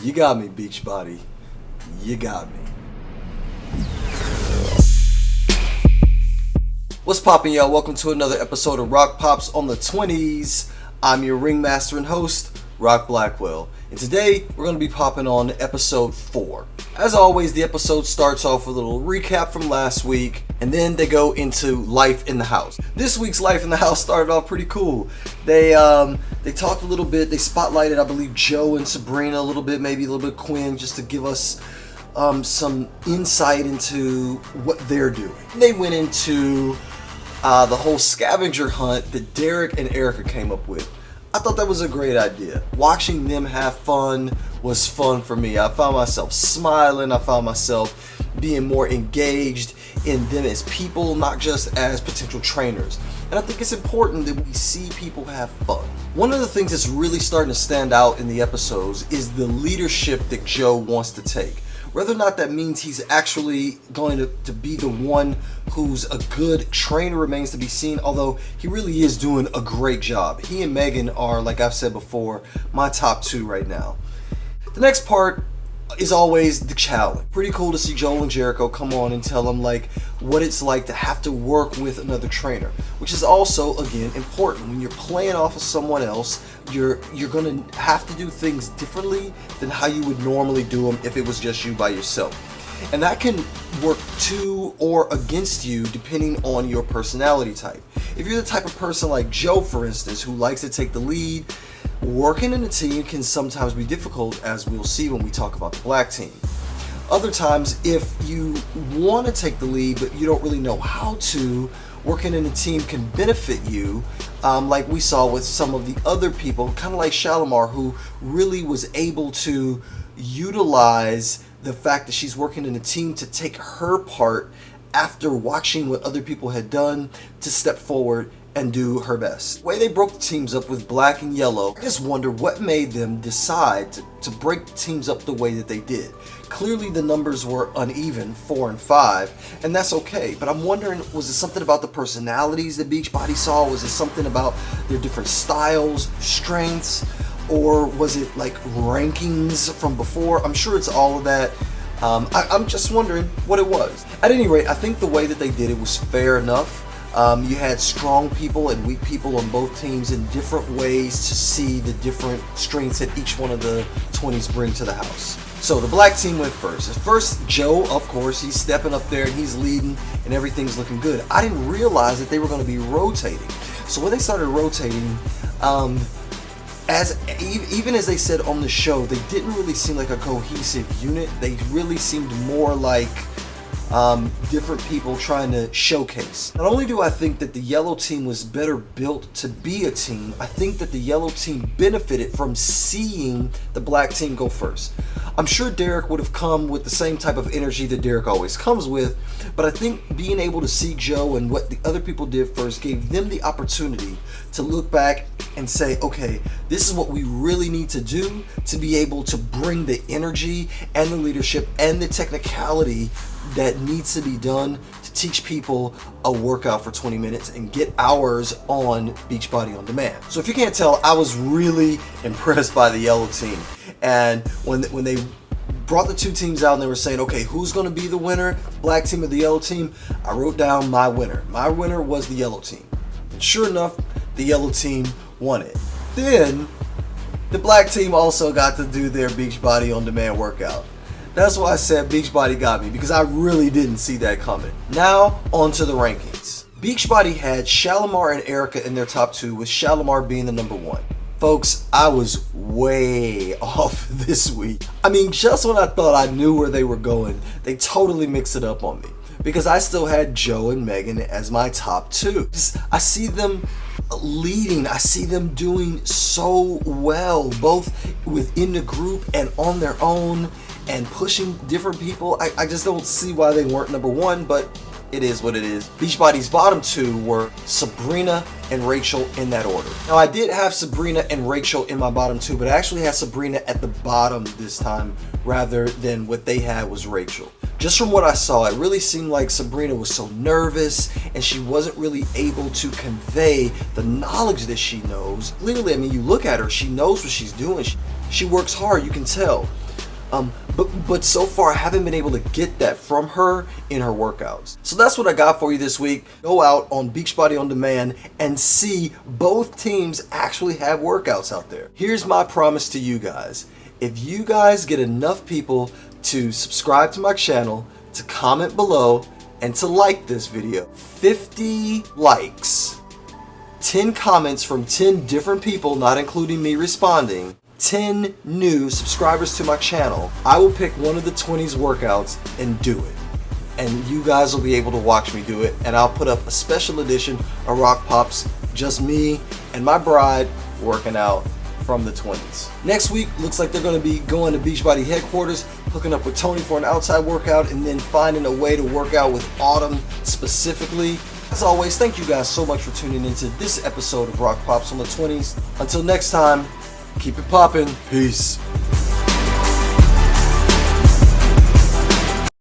You got me, Beachbody. You got me. What's poppin', y'all? Welcome to another episode of Rock Pops on the 20s. I'm your ringmaster and host, Rock Blackwell. And today, we're going to be popping on episode 4. As always, the episode starts off with a little recap from last week, and then they go into life in the house. This week's life in the house started off pretty cool. They talked a little bit. They spotlighted, I believe, Joe and Sabrina a little bit, maybe a little bit Quinn, just to give us some insight into what they're doing. They went into the whole scavenger hunt that Derek and Erica came up with. I thought that was a great idea. Watching them have fun was fun for me. I found myself smiling. I found myself being more engaged in them as people, not just as potential trainers. And I think it's important that we see people have fun. One of the things that's really starting to stand out in the episodes is the leadership that Joe wants to take. Whether or not that means he's actually going to be the one who's a good trainer remains to be seen, although he really is doing a great job. He and Megan are, like I've said before, my top 2 right now. The next part is always the challenge. Pretty cool to see Joel and Jericho come on and tell them like what it's like to have to work with another trainer, which is also, again, important. When you're playing off of someone else, you're gonna have to do things differently than how you would normally do them if it was just you by yourself. And that can work to or against you depending on your personality type. If you're the type of person like Joe, for instance, who likes to take the lead, working in a team can sometimes be difficult, as we'll see when we talk about the black team. Other times, if you want to take the lead but you don't really know how to, working in a team can benefit you, like we saw with some of the other people, kind of like Shalimar, who really was able to utilize the fact that she's working in a team to take her part after watching what other people had done to step forward and do her best. The way they broke the teams up with black and yellow, I just wonder what made them decide to break the teams up the way that they did. Clearly the numbers were uneven, 4 and 5, and that's okay. But I'm wondering, was it something about the personalities that Beachbody saw? Was it something about their different styles, strengths, or was it like rankings from before? I'm sure it's all of that. I'm just wondering what it was. At any rate, I think the way that they did it was fair enough. You had strong people and weak people on both teams in different ways to see the different strengths that each one of the 20s bring to the house. So the black team went first. At first, Joe, of course, he's stepping up there and he's leading and everything's looking good. I didn't realize that they were going to be rotating. So when they started rotating, even as they said on the show, they didn't really seem like a cohesive unit. They really seemed more like different people trying to showcase. Not only do I think that the yellow team was better built to be a team, I think that the yellow team benefited from seeing the black team go first. I'm sure Derek would have come with the same type of energy that Derek always comes with, but I think being able to see Joe and what the other people did first gave them the opportunity to look back and say, okay, this is what we really need to do to be able to bring the energy and the leadership and the technicality that needs to be done to teach people a workout for 20 minutes and get hours on Beachbody On Demand. So if you can't tell, I was really impressed by the yellow team. And when they brought the 2 teams out and they were saying, okay, who's going to be the winner, black team or the yellow team, I wrote down my winner. My winner was the yellow team. And sure enough, the yellow team won it. Then the black team also got to do their Beachbody On Demand workout. That's why I said Beachbody got me, because I really didn't see that coming. Now, on to the rankings. Beachbody had Shalimar and Erica in their top 2, with Shalimar being the number 1. Folks, I was way off this week. I mean, just when I thought I knew where they were going, they totally mixed it up on me. Because I still had Joe and Megan as my top 2. I see them leading. I see them doing so well, both within the group and on their own, and pushing different people. I just don't see why they weren't number 1, but it is what it is. Beachbody's bottom 2 were Sabrina and Rachel in that order. Now, I did have Sabrina and Rachel in my bottom 2, but I actually had Sabrina at the bottom this time rather than what they had was Rachel. Just from what I saw, it really seemed like Sabrina was so nervous and she wasn't really able to convey the knowledge that she knows. Clearly, I mean, you look at her, she knows what she's doing. She works hard, you can tell. But so far I haven't been able to get that from her in her workouts. So that's what I got for you this week. Go out on Beachbody On Demand and see both teams actually have workouts out there. Here's my promise to you guys. If you guys get enough people to subscribe to my channel, to comment below, and to like this video, 50 likes, 10 comments from 10 different people, not including me responding, 10 new subscribers to my channel, I will pick one of the 20s workouts and do it. And you guys will be able to watch me do it. And I'll put up a special edition of Rock Pops, just me and my bride working out from the 20s. Next week, looks like they're going to be going to Beachbody headquarters, hooking up with Tony for an outside workout, and then finding a way to work out with Autumn specifically. As always, thank you guys so much for tuning into this episode of Rock Pops on the 20s. Until next time, keep it poppin'. Peace.